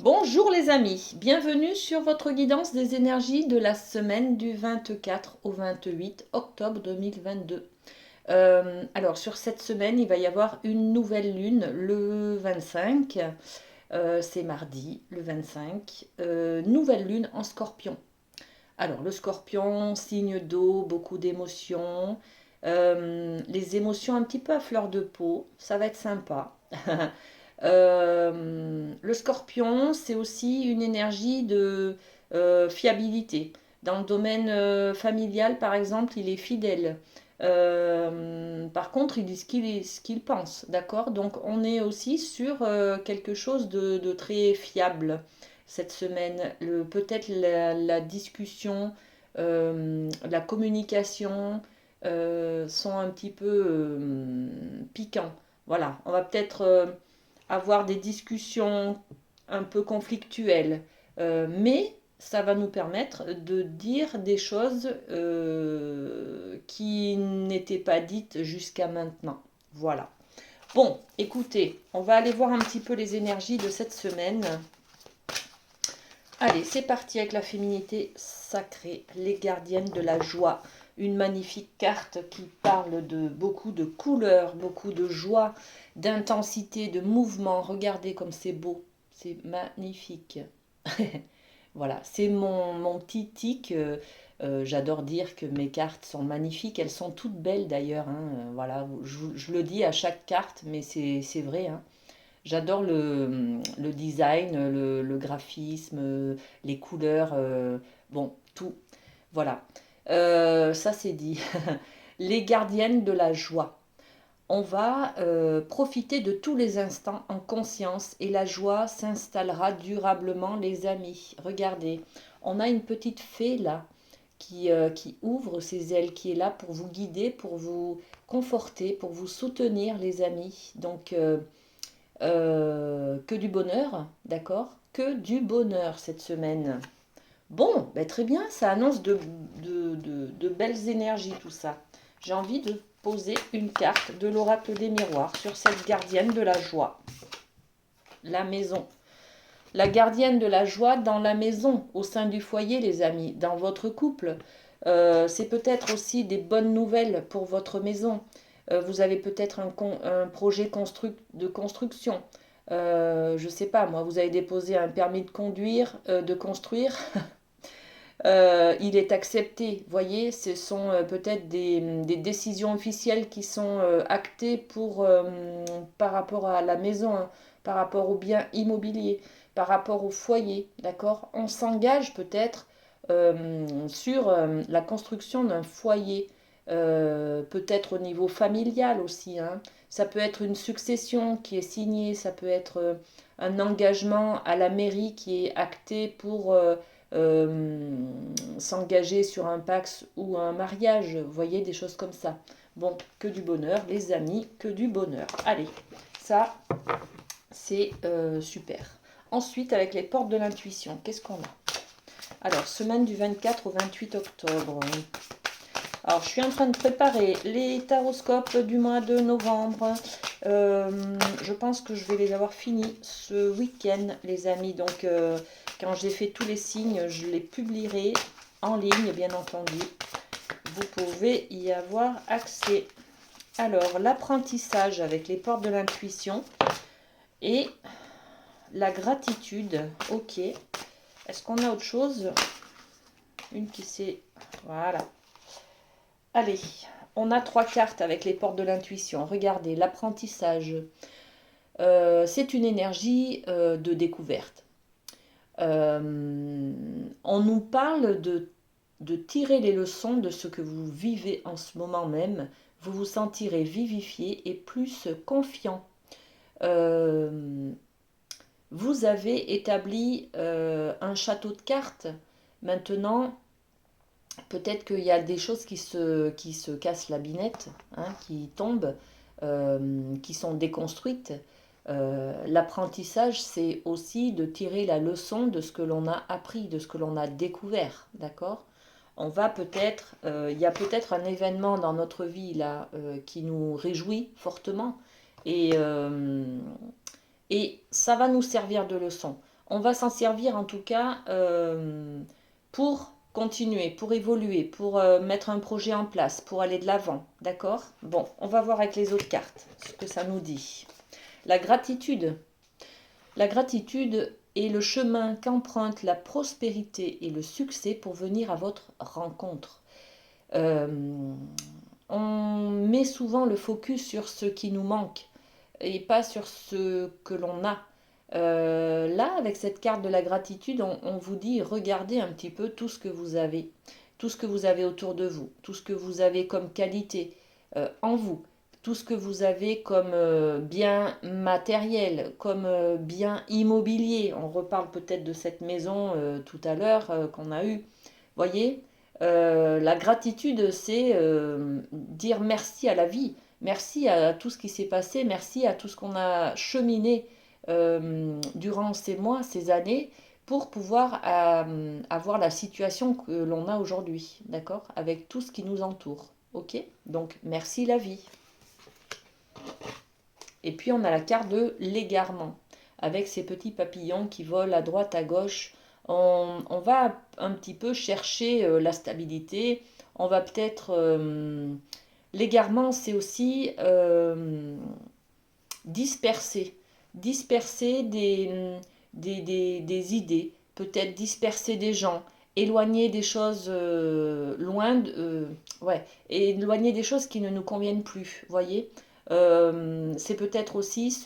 Bonjour les amis, bienvenue sur votre guidance des énergies de la semaine du 24 au 28 octobre 2022. Alors sur cette semaine, il va y avoir une nouvelle lune le 25, c'est mardi le 25, nouvelle lune en scorpion. Alors le scorpion, signe d'eau, beaucoup d'émotions, les émotions un petit peu à fleur de peau, ça va être sympa. Le scorpion, c'est aussi une énergie de fiabilité. Dans le domaine familial, par exemple, il est fidèle. Par contre, il dit ce qu'il pense, d'accord? Donc, on est aussi sur quelque chose de très fiable cette semaine. Peut-être la discussion, la communication sont un petit peu piquants. Voilà, on va peut-être avoir des discussions un peu conflictuelles, mais ça va nous permettre de dire des choses qui n'étaient pas dites jusqu'à maintenant. Voilà. Bon, écoutez, on va aller voir un petit peu les énergies de cette semaine. Allez, c'est parti avec la féminité sacrée, les gardiennes de la joie. Une magnifique carte qui parle de beaucoup de couleurs, beaucoup de joie, d'intensité, de mouvement. Regardez comme c'est beau, c'est magnifique. Voilà, c'est mon petit tic. J'adore dire que mes cartes sont magnifiques. Elles sont toutes belles d'ailleurs, hein. Voilà, je le dis à chaque carte, mais c'est vrai, hein. J'adore le design, le graphisme, les couleurs, bon, tout. Voilà. Ça c'est dit. Les gardiennes de la joie. On va profiter de tous les instants en conscience et la joie s'installera durablement, les amis. Regardez, on a une petite fée là qui ouvre ses ailes, qui est là pour vous guider, pour vous conforter, pour vous soutenir, les amis. Donc, que du bonheur, d'accord? Que du bonheur cette semaine. Bon, ben très bien, ça annonce de belles énergies tout ça. J'ai envie de poser une carte de l'oracle des miroirs sur cette gardienne de la joie. La maison. La gardienne de la joie dans la maison, au sein du foyer, les amis, dans votre couple. C'est peut-être aussi des bonnes nouvelles pour votre maison. Vous avez peut-être un projet de construction. Je ne sais pas, moi, vous avez déposé un permis de conduire, de construire. Il est accepté. Voyez, ce sont peut-être des décisions officielles qui sont actées par rapport à la maison, hein, par rapport au bien immobilier, par rapport au foyer, d'accord? On s'engage peut-être sur la construction d'un foyer, peut-être au niveau familial aussi, hein. Ça peut être une succession qui est signée, ça peut être un engagement à la mairie qui est acté pour euh, s'engager sur un pax ou un mariage, vous voyez, des choses comme ça. Bon, que du bonheur, les amis, que du bonheur. Allez, ça, c'est super. Ensuite, avec les portes de l'intuition, qu'est-ce qu'on a? Alors, semaine du 24 au 28 octobre. Alors, je suis en train de préparer les taroscopes du mois de novembre. Je pense que je vais les avoir finis ce week-end, les amis. Donc, quand j'ai fait tous les signes, je les publierai en ligne, bien entendu. Vous pouvez y avoir accès. Alors, l'apprentissage avec les portes de l'intuition et la gratitude. Ok. Est-ce qu'on a autre chose? Une qui s'est... Voilà. Allez, on a 3 cartes avec les portes de l'intuition. Regardez, l'apprentissage. C'est une énergie de découverte. On nous parle de tirer les leçons de ce que vous vivez en ce moment même. Vous vous sentirez vivifié et plus confiant. Euh, vous avez établi un château de cartes. Maintenant, peut-être qu'il y a des choses qui se cassent la binette, hein, qui tombent, qui sont déconstruites. L'apprentissage, c'est aussi de tirer la leçon de ce que l'on a appris, de ce que l'on a découvert, d'accord? On va peut-être, il y a peut-être un événement dans notre vie là qui nous réjouit fortement et, euh, et ça va nous servir de leçon. On va s'en servir en tout cas pour continuer, pour évoluer, pour mettre un projet en place, pour aller de l'avant. D'accord? Bon, on va voir avec les autres cartes ce que ça nous dit. La gratitude. La gratitude est le chemin qu'emprunte la prospérité et le succès pour venir à votre rencontre. On met souvent le focus sur ce qui nous manque et pas sur ce que l'on a. Là, avec cette carte de la gratitude, on vous dit, regardez un petit peu tout ce que vous avez autour de vous, tout ce que vous avez comme qualité en vous, tout ce que vous avez comme bien matériel, comme bien immobilier. On reparle peut-être de cette maison tout à l'heure qu'on a eue. Voyez, la gratitude, c'est dire merci à la vie, merci à tout ce qui s'est passé, merci à tout ce qu'on a cheminé durant ces mois, ces années, pour pouvoir avoir la situation que l'on a aujourd'hui, d'accord? Avec tout ce qui nous entoure, ok? Donc, merci la vie. Et puis, on a la carte de l'égarement, avec ces petits papillons qui volent à droite, à gauche. On va un petit peu chercher la stabilité. On va peut-être... l'égarement, c'est aussi disperser. Disperser des idées, peut-être disperser des gens, éloigner des choses ouais, éloigner des choses qui ne nous conviennent plus, voyez. C'est peut-être aussi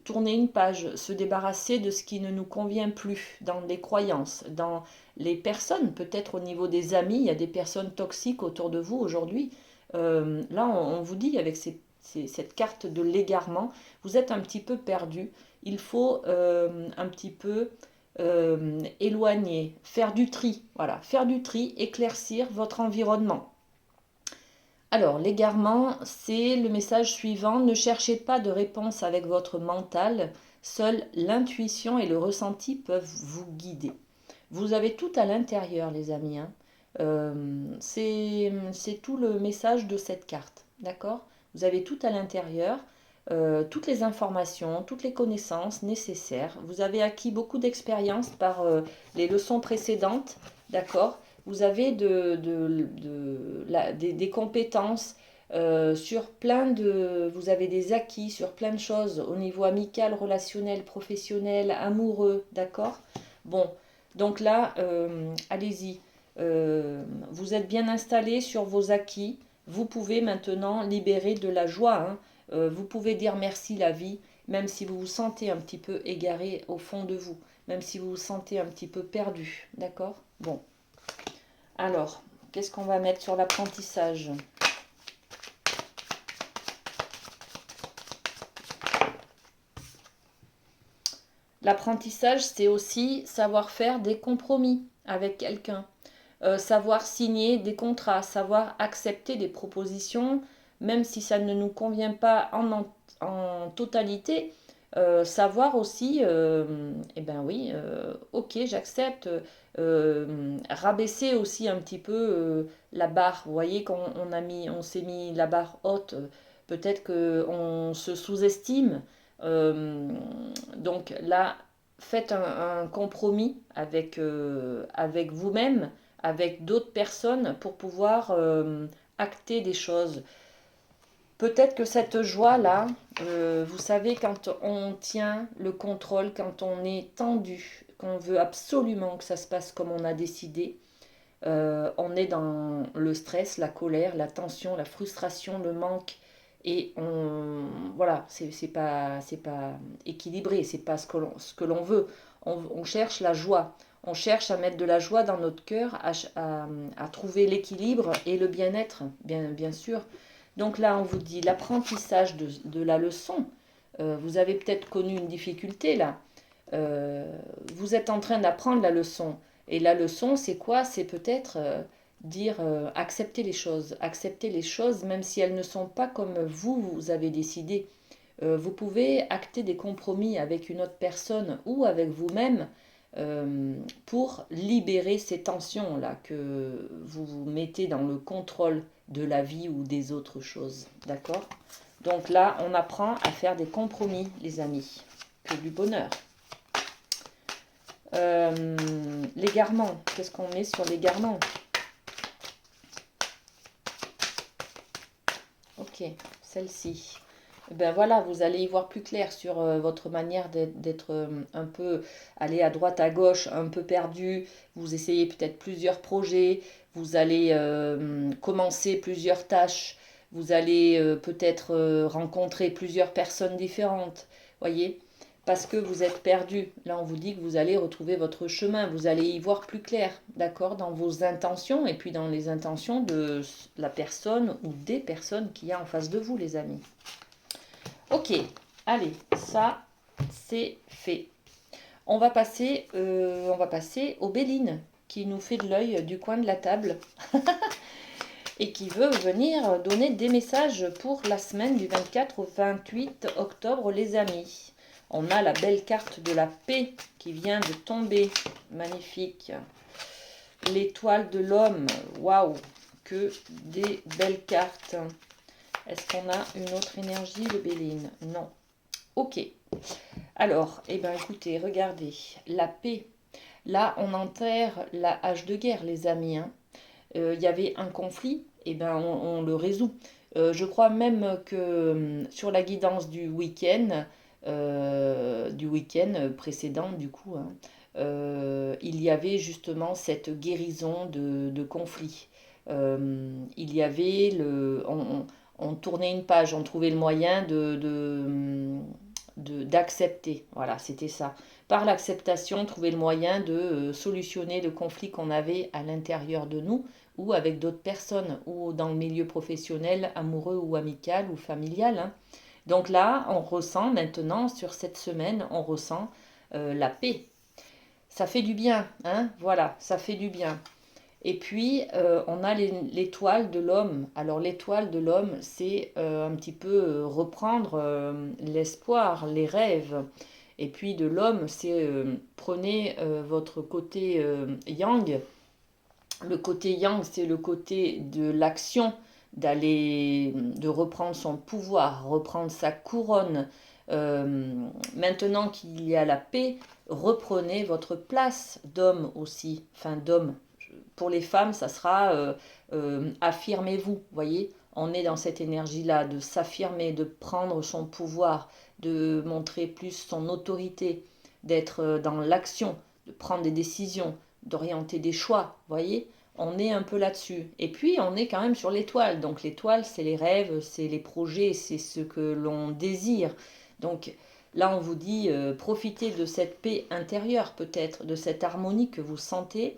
tourner une page, se débarrasser de ce qui ne nous convient plus dans les croyances, dans les personnes, peut-être au niveau des amis, il y a des personnes toxiques autour de vous aujourd'hui. Là, on vous dit avec cette carte de l'égarement, vous êtes un petit peu perdu. Il faut un petit peu éloigner, faire du tri, voilà, faire du tri, éclaircir votre environnement. Alors, l'égarement, c'est le message suivant. Ne cherchez pas de réponse avec votre mental. Seule l'intuition et le ressenti peuvent vous guider. Vous avez tout à l'intérieur, les amis. Hein. C'est tout le message de cette carte. D'accord? Vous avez tout à l'intérieur. Toutes les informations, toutes les connaissances nécessaires. Vous avez acquis beaucoup d'expérience par les leçons précédentes. D'accord? Vous avez des compétences sur vous avez des acquis sur plein de choses au niveau amical, relationnel, professionnel, amoureux, d'accord? Bon, donc là, allez-y. Vous êtes bien installé sur vos acquis. Vous pouvez maintenant libérer de la joie. Hein. Vous pouvez dire merci la vie, même si vous vous sentez un petit peu égaré au fond de vous, même si vous vous sentez un petit peu perdu, d'accord? Bon. Alors, qu'est-ce qu'on va mettre sur l'apprentissage? L'apprentissage, c'est aussi savoir faire des compromis avec quelqu'un, savoir signer des contrats, savoir accepter des propositions, même si ça ne nous convient pas en totalité. Savoir aussi, eh ben oui, ok, j'accepte. Rabaisser aussi un petit peu la barre. Vous voyez on s'est mis la barre haute. Peut-être qu'on se sous-estime. Donc là, faites un compromis avec vous-même, avec d'autres personnes pour pouvoir acter des choses. Peut-être que cette joie-là, vous savez, quand on tient le contrôle, quand on est tendu, qu'on veut absolument que ça se passe comme on a décidé, on est dans le stress, la colère, la tension, la frustration, le manque. Et voilà, c'est pas équilibré, c'est pas ce que l'on veut. On cherche la joie. On cherche à mettre de la joie dans notre cœur, à trouver l'équilibre et le bien-être, bien sûr. Donc là, on vous dit l'apprentissage de la leçon. Vous avez peut-être connu une difficulté là. Vous êtes en train d'apprendre la leçon. Et la leçon, c'est quoi? C'est peut-être dire accepter les choses même si elles ne sont pas comme vous avez décidé. Vous pouvez acter des compromis avec une autre personne ou avec vous-même pour libérer ces tensions-là que vous vous mettez dans le contrôle de la vie ou des autres choses. D'accord? Donc là, on apprend à faire des compromis, les amis. Que du bonheur. L'égarement, qu'est-ce qu'on met sur l'égarement? Ok, celle-ci. Ben voilà, vous allez y voir plus clair sur votre manière d'être un peu aller à droite, à gauche, un peu perdu. Vous essayez peut-être plusieurs projets, vous allez commencer plusieurs tâches, vous allez peut-être rencontrer plusieurs personnes différentes, voyez? Parce que vous êtes perdu. Là, on vous dit que vous allez retrouver votre chemin, vous allez y voir plus clair, d'accord, dans vos intentions et puis dans les intentions de la personne ou des personnes qu'il y a en face de vous, les amis. Ok, allez, ça, c'est fait. On va passer au Béline, qui nous fait de l'œil du coin de la table et qui veut venir donner des messages pour la semaine du 24 au 28 octobre, les amis. On a la belle carte de la paix qui vient de tomber. Magnifique. L'étoile de l'homme. Waouh, que des belles cartes. Est-ce qu'on a une autre énergie, le Béline? Non. Ok. Alors, eh bien, écoutez, regardez. La paix. Là, on enterre la hache de guerre, les amis. Il y avait un conflit, eh ben, on le résout. Je crois même que sur la guidance du week-end précédent, du coup, il y avait justement cette guérison de conflit. Il y avait on tournait une page, on trouvait le moyen d'accepter. Voilà, c'était ça. Par l'acceptation, trouver le moyen de solutionner le conflit qu'on avait à l'intérieur de nous ou avec d'autres personnes ou dans le milieu professionnel, amoureux ou amical ou familial. Donc là, on ressent maintenant, sur cette semaine, on ressent la paix. Ça fait du bien, hein, voilà, ça fait du bien. Et puis, on a l'étoile de l'homme. Alors, l'étoile de l'homme, c'est un petit peu reprendre l'espoir, les rêves. Et puis, de l'homme, c'est prenez votre côté yang. Le côté yang, c'est le côté de l'action, de reprendre son pouvoir, reprendre sa couronne. Maintenant qu'il y a la paix, reprenez votre place d'homme aussi, enfin d'homme. Pour les femmes, ça sera affirmez-vous, voyez. On est dans cette énergie-là de s'affirmer, de prendre son pouvoir, de montrer plus son autorité, d'être dans l'action, de prendre des décisions, d'orienter des choix, voyez. On est un peu là-dessus. Et puis, on est quand même sur l'étoile. Donc, l'étoile, c'est les rêves, c'est les projets, c'est ce que l'on désire. Donc, là, on vous dit, profitez de cette paix intérieure, peut-être, de cette harmonie que vous sentez,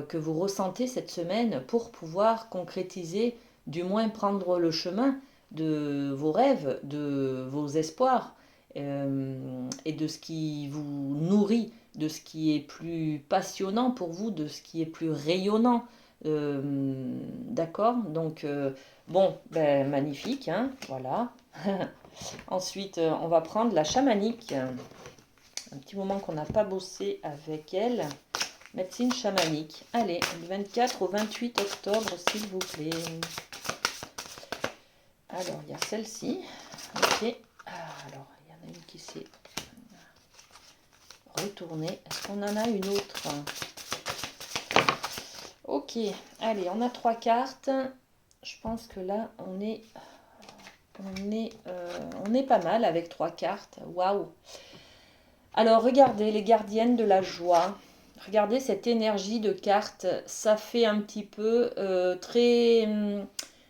que vous ressentez cette semaine pour pouvoir concrétiser, du moins prendre le chemin de vos rêves, de vos espoirs et de ce qui vous nourrit, de ce qui est plus passionnant pour vous, de ce qui est plus rayonnant. D'accord. Donc, bon, ben, magnifique, hein, voilà. Ensuite, on va prendre la chamanique. Un petit moment qu'on n'a pas bossé avec elle. Médecine chamanique. Allez, du 24 au 28 octobre, s'il vous plaît. Alors, il y a celle-ci. Ok. Alors, il y en a une qui s'est retournée. Est-ce qu'on en a une autre? Ok. Allez, on a 3 cartes. Je pense que là, on est pas mal avec 3 cartes. Waouh! Alors, regardez, les gardiennes de la joie. Regardez cette énergie de carte. Ça fait un petit peu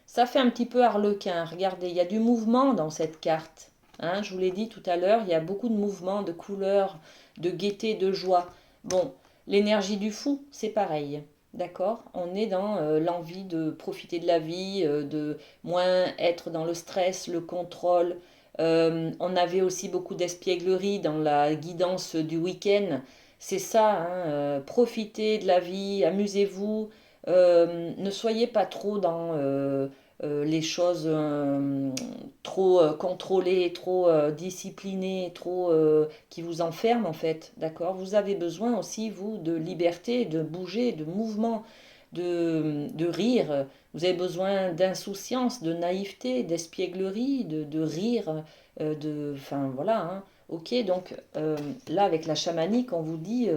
ça fait un petit peu harlequin. Regardez, il y a du mouvement dans cette carte. Hein, je vous l'ai dit tout à l'heure, il y a beaucoup de mouvements, de couleurs, de gaieté, de joie. Bon, l'énergie du fou, c'est pareil. D'accord? On est dans l'envie de profiter de la vie, de moins être dans le stress, le contrôle. On avait aussi beaucoup d'espièglerie dans la guidance du week-end. C'est ça, hein, profitez de la vie, amusez-vous. Ne soyez pas trop dans les choses trop contrôlées, trop disciplinées, trop qui vous enferment en fait. D'accord? Vous avez besoin aussi, vous, de liberté, de bouger, de mouvement, de rire. Vous avez besoin d'insouciance, de naïveté, d'espièglerie, de rire, enfin voilà. Hein. Ok, donc là avec la chamanique, on vous dit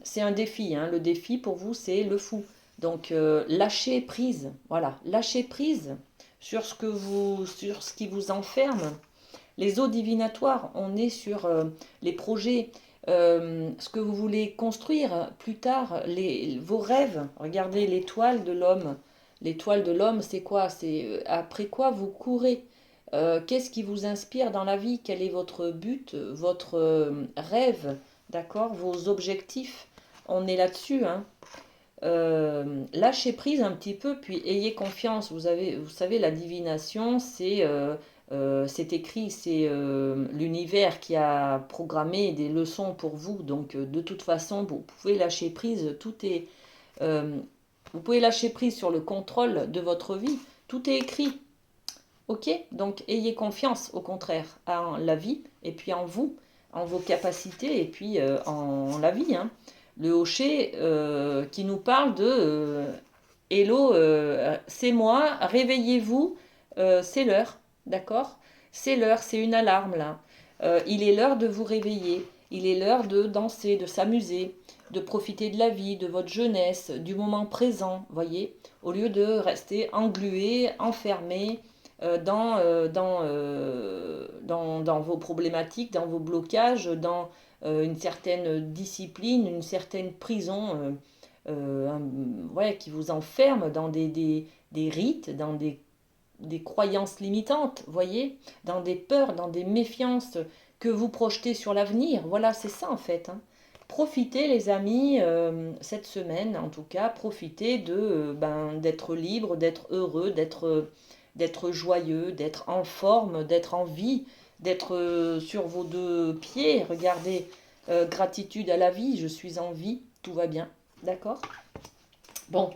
C'est un défi, hein. Le défi pour vous, c'est le fou. Donc, lâchez prise, voilà, lâchez prise sur sur ce qui vous enferme. Les eaux divinatoires, on est sur les projets, ce que vous voulez construire plus tard, vos rêves. Regardez l'étoile de l'homme. L'étoile de l'homme, c'est quoi? C'est après quoi vous courez. Qu'est-ce qui vous inspire dans la vie? Quel est votre but, votre rêve, d'accord? Vos objectifs. On est là-dessus, hein. Lâchez prise un petit peu, puis ayez confiance. Vous savez, la divination, c'est écrit, c'est l'univers qui a programmé des leçons pour vous. Donc, de toute façon, vous pouvez lâcher prise. Euh, vous pouvez lâcher prise sur le contrôle de votre vie. Tout est écrit. Ok? Donc, ayez confiance, au contraire, en la vie et puis en vous, en vos capacités et puis en la vie, hein. Le Hocher qui nous parle de Hello, c'est moi, réveillez-vous, c'est l'heure, d'accord? C'est l'heure, c'est une alarme là. Il est l'heure de vous réveiller, il est l'heure de danser, de s'amuser, de profiter de la vie, de votre jeunesse, du moment présent, voyez, au lieu de rester englué, enfermé dans vos problématiques, dans vos blocages, dans une certaine discipline, une certaine prison ouais, qui vous enferme dans des rites, dans des croyances limitantes, voyez, dans des peurs, dans des méfiances que vous projetez sur l'avenir. Voilà, c'est ça en fait, hein. Profitez les amis, cette semaine en tout cas, profitez d'être libre, d'être heureux, d'être joyeux, d'être en forme, d'être en vie, d'être sur vos deux pieds. Regardez, gratitude à la vie, je suis en vie, tout va bien. D'accord? Bon,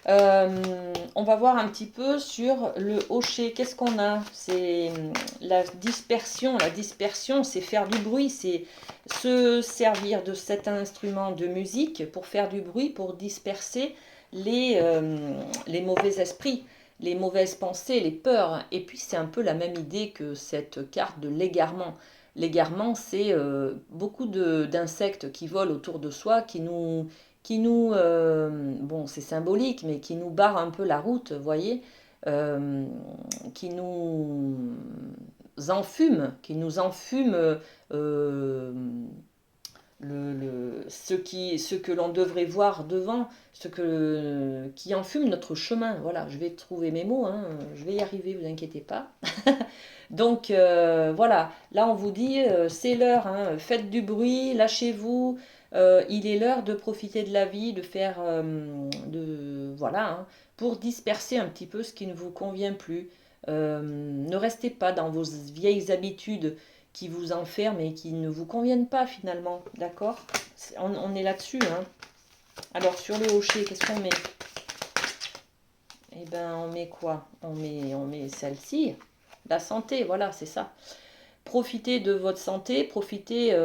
on va voir un petit peu sur le hocher. Qu'est-ce qu'on a? C'est la dispersion. La dispersion, c'est faire du bruit, c'est se servir de cet instrument de musique pour faire du bruit, pour disperser les mauvais esprits, les mauvaises pensées, les peurs. Et puis c'est un peu la même idée que cette carte de l'égarement. L'égarement, c'est beaucoup d'insectes qui volent autour de soi, bon, c'est symbolique, mais qui nous barrent un peu la route, vous voyez, euh, qui nous qui nous enfument ce que l'on devrait voir devant, qui enfume notre chemin. Voilà, je vais trouver mes mots, hein, je vais y arriver, vous inquiétez pas. Donc voilà, là on vous dit, c'est l'heure, hein, faites du bruit, lâchez-vous, il est l'heure de profiter de la vie, de faire, voilà, hein, pour disperser un petit peu ce qui ne vous convient plus. Ne restez pas dans vos vieilles habitudes qui vous enferment et qui ne vous conviennent pas finalement, d'accord? On est là-dessus, hein. Alors sur le hocher, qu'est-ce qu'on met? Eh ben on met quoi? On met celle-ci, la santé, voilà, c'est ça. Profitez de votre santé, profitez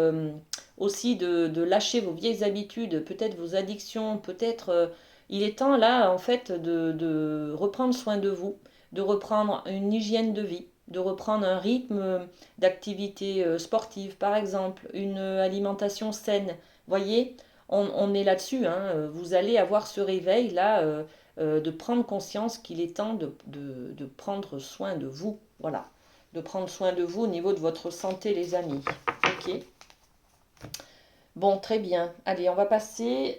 aussi de lâcher vos vieilles habitudes, peut-être vos addictions, peut-être il est temps là en fait de reprendre soin de vous, de reprendre une hygiène de vie, de reprendre un rythme d'activité sportive par exemple, une alimentation saine. Voyez, on est là-dessus, hein. Vous allez avoir ce réveil là de prendre conscience qu'il est temps de prendre soin de vous. Voilà, de prendre soin de vous au niveau de votre santé, les amis. Ok. Bon, très bien. Allez, on va passer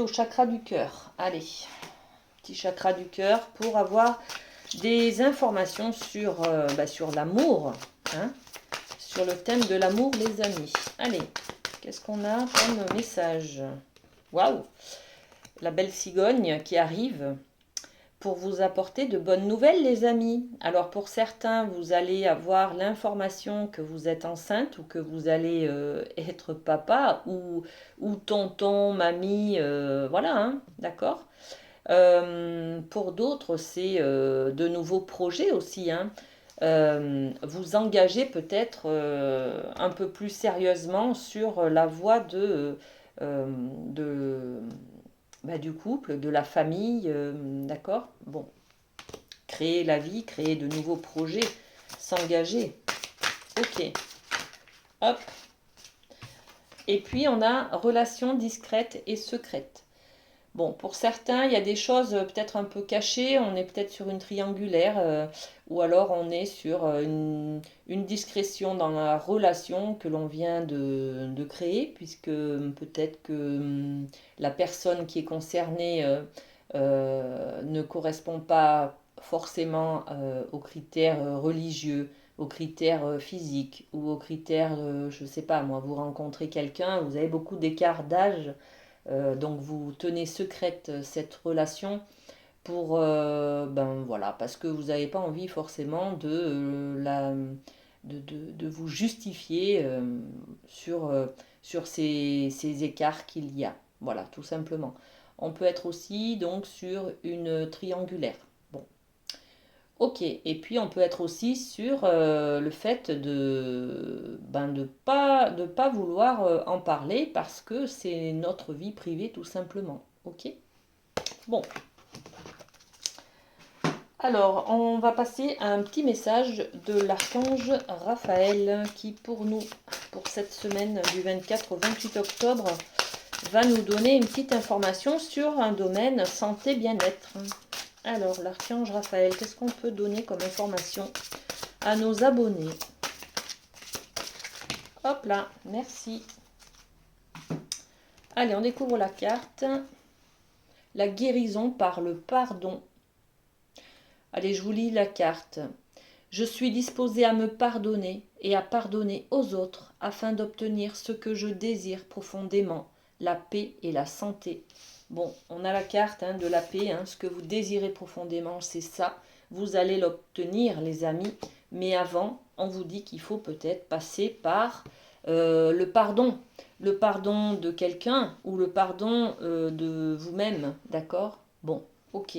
au chakra du cœur. Allez, petit chakra du cœur pour avoir des informations sur l'amour, hein, sur le thème de l'amour, les amis. Allez, qu'est-ce qu'on a comme message? Waouh! La belle cigogne qui arrive pour vous apporter de bonnes nouvelles, les amis. Alors pour certains, vous allez avoir l'information que vous êtes enceinte ou que vous allez être papa ou tonton, mamie, voilà, hein, d'accord. Pour d'autres, c'est de nouveaux projets aussi, hein. Vous engagez peut-être un peu plus sérieusement sur la voie de du couple, de la famille, d'accord? Bon, créer la vie, créer de nouveaux projets, s'engager. Ok, hop. Et puis, on a relation discrète et secrète. Bon, pour certains, il y a des choses peut-être un peu cachées. On est peut-être sur une triangulaire ou alors on est sur une discrétion dans la relation que l'on vient de créer, puisque peut-être que la personne qui est concernée ne correspond pas forcément aux critères religieux, aux critères physiques ou aux critères, je ne sais pas, moi, vous rencontrez quelqu'un, vous avez beaucoup d'écart d'âge. Donc vous tenez secrète cette relation pour ben voilà parce que vous n'avez pas envie forcément de vous justifier sur ces écarts qu'il y a. Voilà, tout simplement. On peut être aussi donc sur une triangulaire. Bon, ok. Et puis on peut être aussi sur le fait de pas vouloir en parler parce que c'est notre vie privée tout simplement. Ok. Bon. Alors, on va passer à un petit message de l'archange Raphaël qui pour nous, pour cette semaine du 24 au 28 octobre, va nous donner une petite information sur un domaine santé bien-être. Alors, l'archange Raphaël, qu'est-ce qu'on peut donner comme information à nos abonnés? Hop là, merci. Allez, on découvre la carte. La guérison par le pardon. Allez, je vous lis la carte. Je suis disposée à me pardonner et à pardonner aux autres afin d'obtenir ce que je désire profondément, la paix et la santé. Bon, on a la carte de la paix, ce que vous désirez profondément, c'est ça. Vous allez l'obtenir, les amis. Mais avant, on vous dit qu'il faut peut-être passer par le pardon. Le pardon de quelqu'un ou le pardon de vous-même, d'accord? Bon, ok.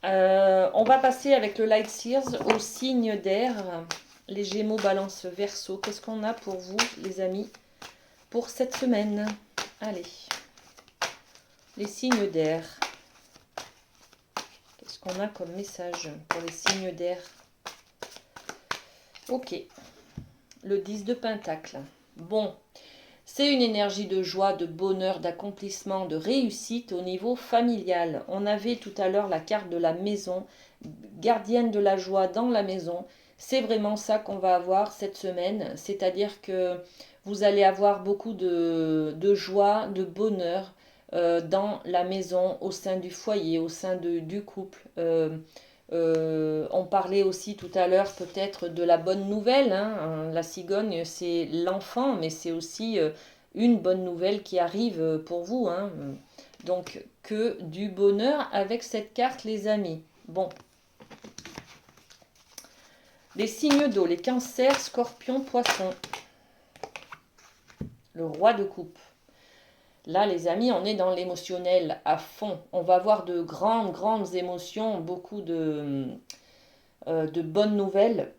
On va passer avec le Light Sears au signe d'air. Les Gémeaux, Balance, Verseau. Qu'est-ce qu'on a pour vous, les amis, pour cette semaine? Allez. Les signes d'air. Qu'est-ce qu'on a comme message pour les signes d'air? Ok. Le 10 de Pentacle. Bon. C'est une énergie de joie, de bonheur, d'accomplissement, de réussite au niveau familial. On avait tout à l'heure la carte de la maison, gardienne de la joie dans la maison. C'est vraiment ça qu'on va avoir cette semaine. C'est-à-dire que vous allez avoir beaucoup de joie, de bonheur dans la maison, au sein du foyer, au sein du couple. On parlait aussi tout à l'heure peut-être de la bonne nouvelle. La cigogne, c'est l'enfant, mais c'est aussi une bonne nouvelle qui arrive pour vous. Donc, que du bonheur avec cette carte, les amis. Bon. Les signes d'eau, les cancers, scorpions, poissons. Le roi de coupe. Là, les amis, on est dans l'émotionnel à fond. On va avoir de grandes, grandes émotions, beaucoup de bonnes nouvelles.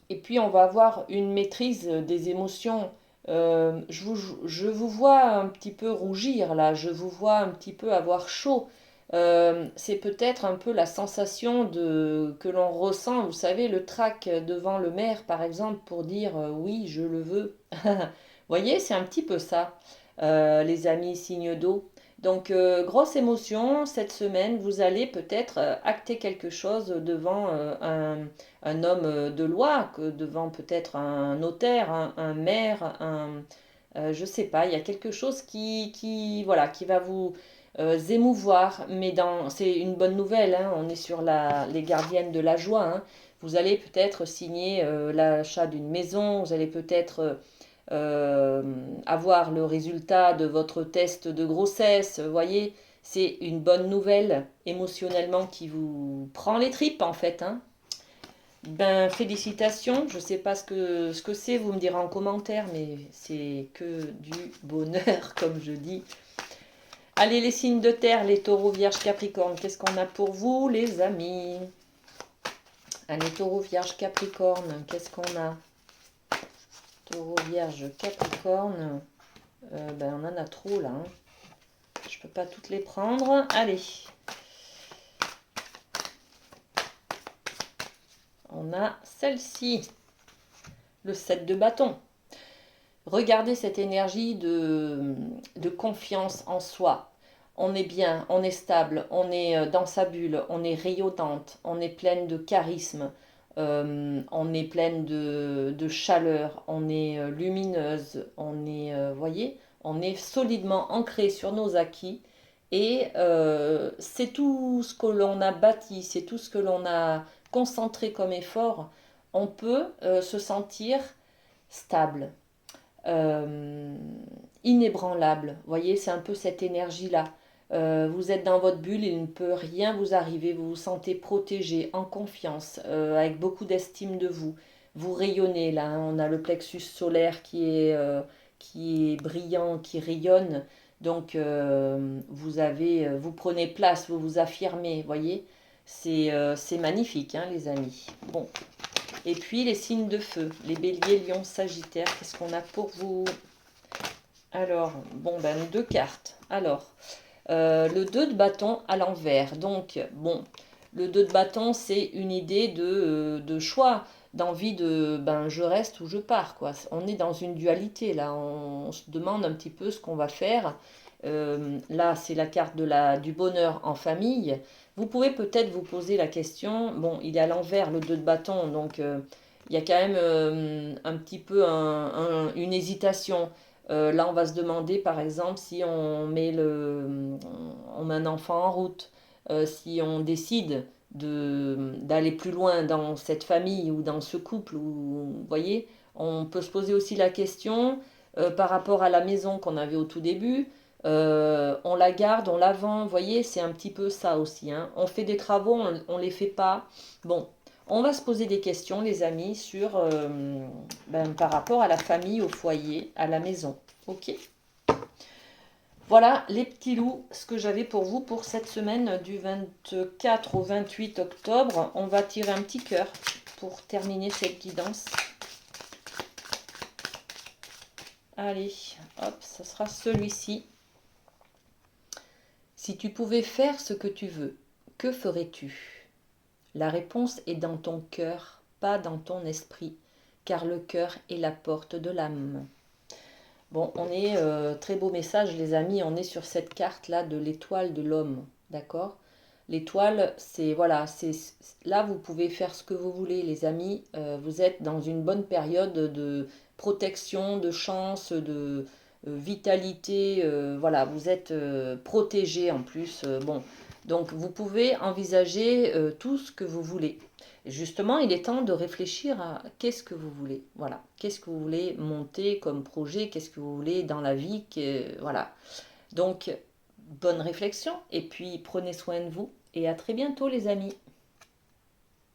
Et puis, on va avoir une maîtrise des émotions. Je vous vois un petit peu rougir, là. Je vous vois un petit peu avoir chaud. C'est peut-être un peu la sensation que l'on ressent. Vous savez, le trac devant le maire, par exemple, pour dire oui, je le veux. Vous voyez, c'est un petit peu ça, les amis signes d'eau. Donc, grosse émotion, cette semaine, vous allez peut-être acter quelque chose devant un homme de loi, devant peut-être un notaire, un maire, je sais pas, il y a quelque chose voilà, qui va vous émouvoir, mais c'est une bonne nouvelle, on est sur les gardiennes de la joie. Vous allez peut-être signer l'achat d'une maison, vous allez peut-être avoir le résultat de votre test de grossesse, vous voyez, c'est une bonne nouvelle émotionnellement qui vous prend les tripes en fait. Ben félicitations, je ne sais pas ce que c'est, vous me direz en commentaire, mais c'est que du bonheur comme je dis. Allez les signes de terre, les taureaux, vierges, capricorne, qu'est-ce qu'on a pour vous les amis? Allez taureaux, vierges, capricorne, qu'est-ce qu'on a? Taureau, vierge, capricorne, ben on en a trop là. Je peux pas toutes les prendre. Allez. On a celle-ci. Le 7 de bâton. Regardez cette énergie de confiance en soi. On est bien, on est stable, on est dans sa bulle, on est rayonnante, on est pleine de charisme, on est pleine de chaleur, on est lumineuse, on est, voyez, on est solidement ancré sur nos acquis. Et c'est tout ce que l'on a bâti, c'est tout ce que l'on a concentré comme effort. On peut se sentir stable, euh, inébranlable. Vous voyez, c'est un peu cette énergie-là. Vous êtes dans votre bulle, il ne peut rien vous arriver, vous vous sentez protégé, en confiance, avec beaucoup d'estime de vous. Vous rayonnez là, hein. On a le plexus solaire qui est brillant, qui rayonne. Donc vous prenez place, vous vous affirmez, voyez. C'est magnifique, hein, les amis. Bon, et puis les signes de feu, les béliers, lions, sagittaires, qu'est-ce qu'on a pour vous? Alors, bon, ben deux cartes. Alors, le 2 de bâton à l'envers. Donc, bon, le 2 de bâton, c'est une idée de choix, d'envie de, ben, je reste ou je pars, quoi. On est dans une dualité, là. On se demande un petit peu ce qu'on va faire. Là, c'est la carte du bonheur en famille. Vous pouvez peut-être vous poser la question, bon, il est à l'envers, le 2 de bâton, donc il y a quand même un petit peu une hésitation. Là, on va se demander, par exemple, si on met un enfant en route, si on décide d'aller plus loin dans cette famille ou dans ce couple, ou, vous voyez, on peut se poser aussi la question par rapport à la maison qu'on avait au tout début. On la garde, on la vend, vous voyez, c'est un petit peu ça aussi, hein. On fait des travaux, on les fait pas. Bon, on va se poser des questions, les amis, sur par rapport à la famille, au foyer, à la maison. Ok. Voilà les petits loups, ce que j'avais pour vous pour cette semaine du 24 au 28 octobre. On va tirer un petit cœur pour terminer cette guidance. Allez, hop, ça sera celui-ci. Si tu pouvais faire ce que tu veux, que ferais-tu? La réponse est dans ton cœur, pas dans ton esprit, car le cœur est la porte de l'âme. Bon, on est, très beau message les amis, on est sur cette carte-là de l'étoile de l'homme, d'accord? L'étoile, c'est, voilà, là vous pouvez faire ce que vous voulez les amis, vous êtes dans une bonne période de protection, de chance, de vitalité, voilà, vous êtes protégé en plus, bon. Donc vous pouvez envisager tout ce que vous voulez. Justement, il est temps de réfléchir à qu'est-ce que vous voulez. Voilà, qu'est-ce que vous voulez monter comme projet, qu'est-ce que vous voulez dans la vie, voilà. Donc, bonne réflexion et puis prenez soin de vous et à très bientôt les amis.